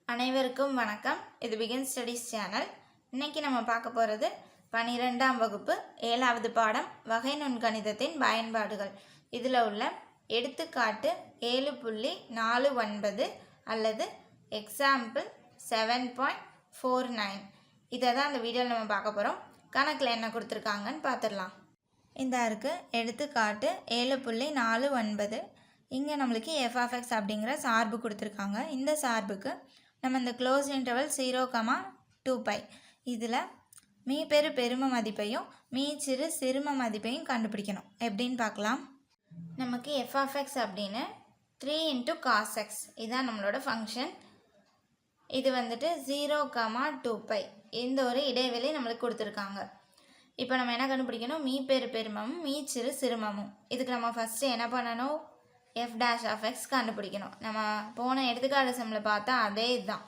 அனைவருக்கும் வணக்கம். இது பிகின் ஸ்டடீஸ் சேனல். இன்னைக்கு நம்ம பார்க்க போகிறது 12ஆம் வகுப்பு 7வது பாடம் வகை நுண்கணிதத்தின் பயன்பாடுகள். இதில் உள்ள எடுத்துக்காட்டு 7.49 அல்லது எக்ஸாம்பிள் 7.49 இதை தான் அந்த வீடியோவில் நம்ம பார்க்க போகிறோம். கணக்கில் என்ன கொடுத்துருக்காங்கன்னு பார்த்துடலாம். இந்த இருக்குது எடுத்துக்காட்டு 7.49. இங்கே நம்மளுக்கு f(x) அப்படிங்கிற சார்பு கொடுத்துருக்காங்க. இந்த சார்புக்கு நம்ம இந்த க்ளோஸ் இன்டர்வல் 0,2π இதில் மீப்பெரு பெரும மதிப்பையும் மீச்சிறு சிறும மதிப்பையும் கண்டுபிடிக்கணும். எப்படின்னு பார்க்கலாம். நமக்கு f(x) அப்படின்னு 3 × cos x இதுதான் நம்மளோட ஃபங்க்ஷன். இது வந்துட்டு 0,2π இந்த ஒரு இடைவெளி நம்மளுக்கு கொடுத்துருக்காங்க. இப்போ நம்ம என்ன கண்டுபிடிக்கணும்? மீப்பெரு பெருமமும் மீச்சிறு சிறுமமும். இதுக்கு நம்ம ஃபஸ்ட்டு என்ன பண்ணணும்? f' கண்டுபிடிக்கணும். நம்ம போன எடுத்துக்காட்டு சம்மில் பார்த்தா அதே இதுதான்.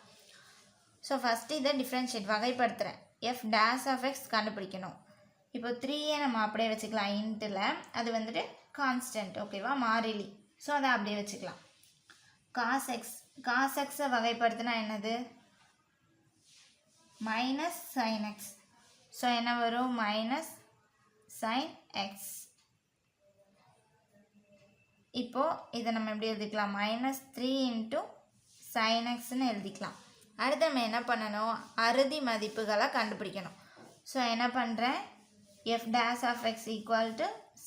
ஸோ ஃபஸ்ட்டு இதை டிஃப்ரென்ஷியேட் வகைப்படுத்துகிறேன். f' கண்டுபிடிக்கணும். இப்போ 3யை நம்ம அப்படியே வச்சுக்கலாம். இன்ட்டில் அது வந்துட்டு கான்ஸ்டன்ட், ஓகேவா, மாறிலி. ஸோ அதை அப்படியே வச்சுக்கலாம். காஸ் எக்ஸை வகைப்படுத்தினா என்னது? Minus sine X. ஸோ என்ன வரும்? Minus sine x. இப்போது இதை நம்ம எப்படி எழுதிக்கலாம்? -3 × sin xன்னு எழுதிக்கலாம். அடுத்து நம்ம என்ன பண்ணணும்? அறுதி மதிப்புகளை கண்டுபிடிக்கணும். ஸோ என்ன பண்ணுறேன்? f' =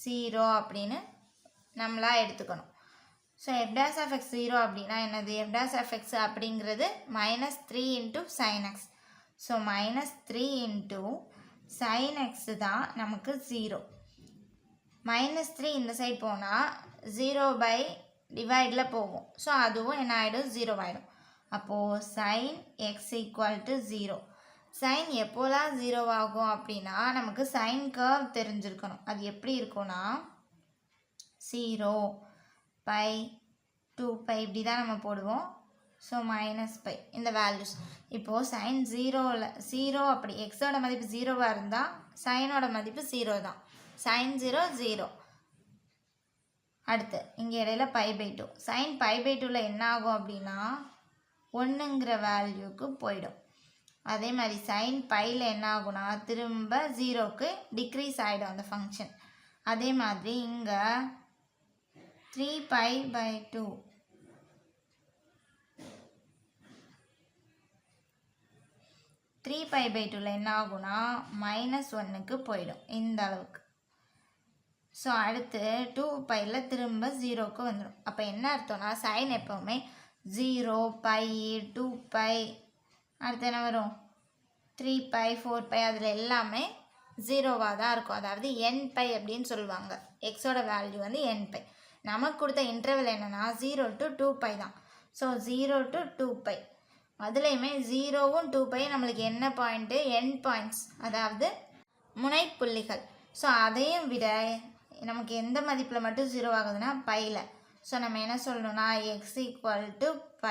0 அப்படின்னு நம்மளாக எடுத்துக்கணும். ஸோ f' 0 அப்படின்னா என்னது? f' அப்படிங்கிறது -3 × sin x. So -3 × sin x தான் நமக்கு 0. -3 இந்த சைட் போனால் 0/டிவைடில் போகும். ஸோ அதுவும் என்ன ஆகிடும்? 0 ஆகிடும். அப்போது sin x = 0. சைன் எப்போலாம் 0 ஆகும் அப்படின்னா நமக்கு சைன் கர்வ் தெரிஞ்சிருக்கணும். அது எப்படி இருக்கும்னா 0π 2π இப்படி தான் நம்ம போடுவோம். ஸோ -π இந்த வேல்யூஸ். இப்போது சைன் 0 அப்படி எக்ஸோட மதிப்பு 0வாக இருந்தால் சைனோட மதிப்பு 0 தான். sin 0 0. அடுத்து இங்கே இடையில π/2. sin π/2ல என்ன ஆகும் அப்படின்னா 1ங்கிற வேல்யூக்கு போயிடும். அதே மாதிரி sin πல என்ன ஆகும்னா திரும்ப 0க்கு டிக்ரீஸ் ஆகிடும் அந்த ஃபங்க்ஷன். அதே மாதிரி இங்கே 3π/2 3π/2ல என்ன ஆகும்னா -1க்கு போயிடும் இந்த அளவுக்கு. ஸோ அடுத்து 2πல திரும்ப 0க்கு வந்துடும். அப்போ என்ன அர்த்தம்னா சைன் எப்போவுமே 0π 2π அடுத்து என்ன வரும்? 3π 4π அதில் எல்லாமே 0வாக தான் இருக்கும். அதாவது nπ அப்படின்னு சொல்லுவாங்க. எக்ஸோட வேல்யூ வந்து nπ. நமக்கு கொடுத்த இன்டர்வல் என்னென்னா 0 to 2π தான். ஸோ 0 to 2π அதுலேயுமே 0வும் 2π நம்மளுக்கு என்ன பாயிண்ட்டு? என் பாயிண்ட்ஸ், அதாவது முனைப்புள்ளிகள். ஸோ அதையும் விட நமக்கு எந்த மதிப்பில் மட்டும் 0 ஆகுதுன்னா பையில். ஸோ நம்ம என்ன சொல்லணும்னா x = π.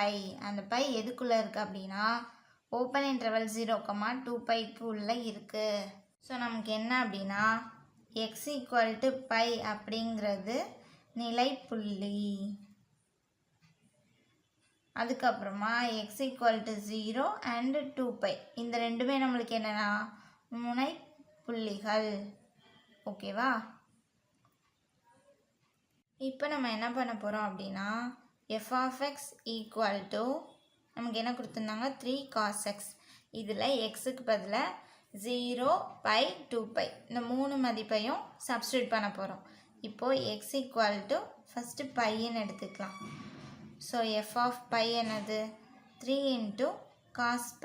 அந்த பை எதுக்குள்ளே இருக்குது அப்படின்னா ஓப்பன் இன்டர்வல் 0,2πக்கு உள்ளே இருக்குது. ஸோ நமக்கு என்ன அப்படின்னா x = π அப்படிங்கிறது நிலைப்புள்ளி. அதுக்கப்புறமா x = 0 and 2π இந்த ரெண்டுமே நம்மளுக்கு என்னென்னா முனைப்புள்ளிகள், ஓகேவா? இப்போ நம்ம என்ன பண்ண போகிறோம் அப்படின்னா f(x) = நமக்கு என்ன கொடுத்துருந்தாங்க? 3 cos x. இதில் எக்ஸுக்கு பதிலாக 0π 2π இந்த 3 மதிப்பையும் சப்ஸ்டியூட் பண்ண போகிறோம். இப்போது x = ஃபஸ்ட்டு பையன்னு எடுத்துக்கலாம். ஸோ f(π) என்னது? 3 × cos π.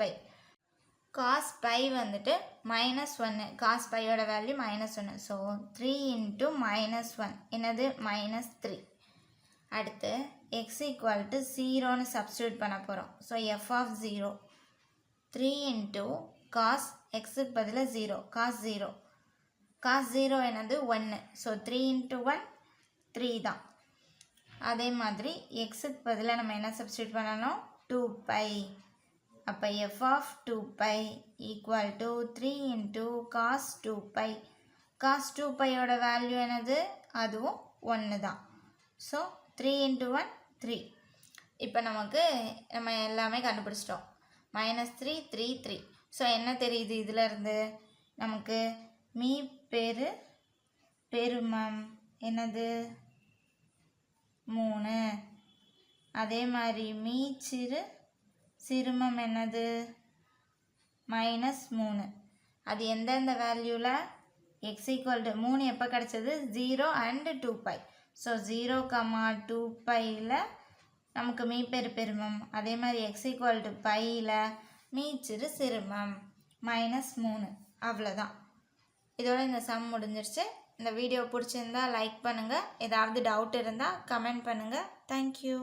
cos π வந்துட்டு -1. cos πயோட value -1. ஸோ 3 × -1 என்னது? -3. அடுத்து x = 0ன்னு சப்ஸ்டியூட் பண்ண போகிறோம். ஸோ f(0) 3 × cos xக்கு பதிலாக 0 cos 0. cos 0 என்னது? 1. ஸோ 3 × 1 3 தான். அதே மாதிரி எக்ஸுக்கு பதிலாக நம்ம என்ன சப்ஸ்டியூட் பண்ணணும்? 2π. அப்போ f(2π) = 3 × cos 2π. cos 2πயோட வேல்யூ என்னது? அதுவும் 1 தான். ஸோ 3 × 1 3. இப்போ நம்ம எல்லாமே கண்டுபிடிச்சிட்டோம். -3 3 3. ஸோ என்ன தெரியுது இதில் இருந்து நமக்கு மீ பெருமம் என்னது 3. அதே மாதிரி மீ சிறுமம் என்னது -3. அது எந்தெந்த வேல்யூவில் x = 3 எப்போ கிடச்சது 0 and 2π. ஸோ 0, 2πயில் நமக்கு மீ பெருமம். அதே மாதிரி x = πயில் மீ சிறுமம் -3. அவ்வளோதான். இதோட இந்த சம் முடிஞ்சிருச்சு. இந்த வீடியோ பிடிச்சிருந்தா லைக் பண்ணுங்கள். ஏதாவது டவுட் இருந்தால் கமெண்ட் பண்ணுங்கள். தேங்க்யூ.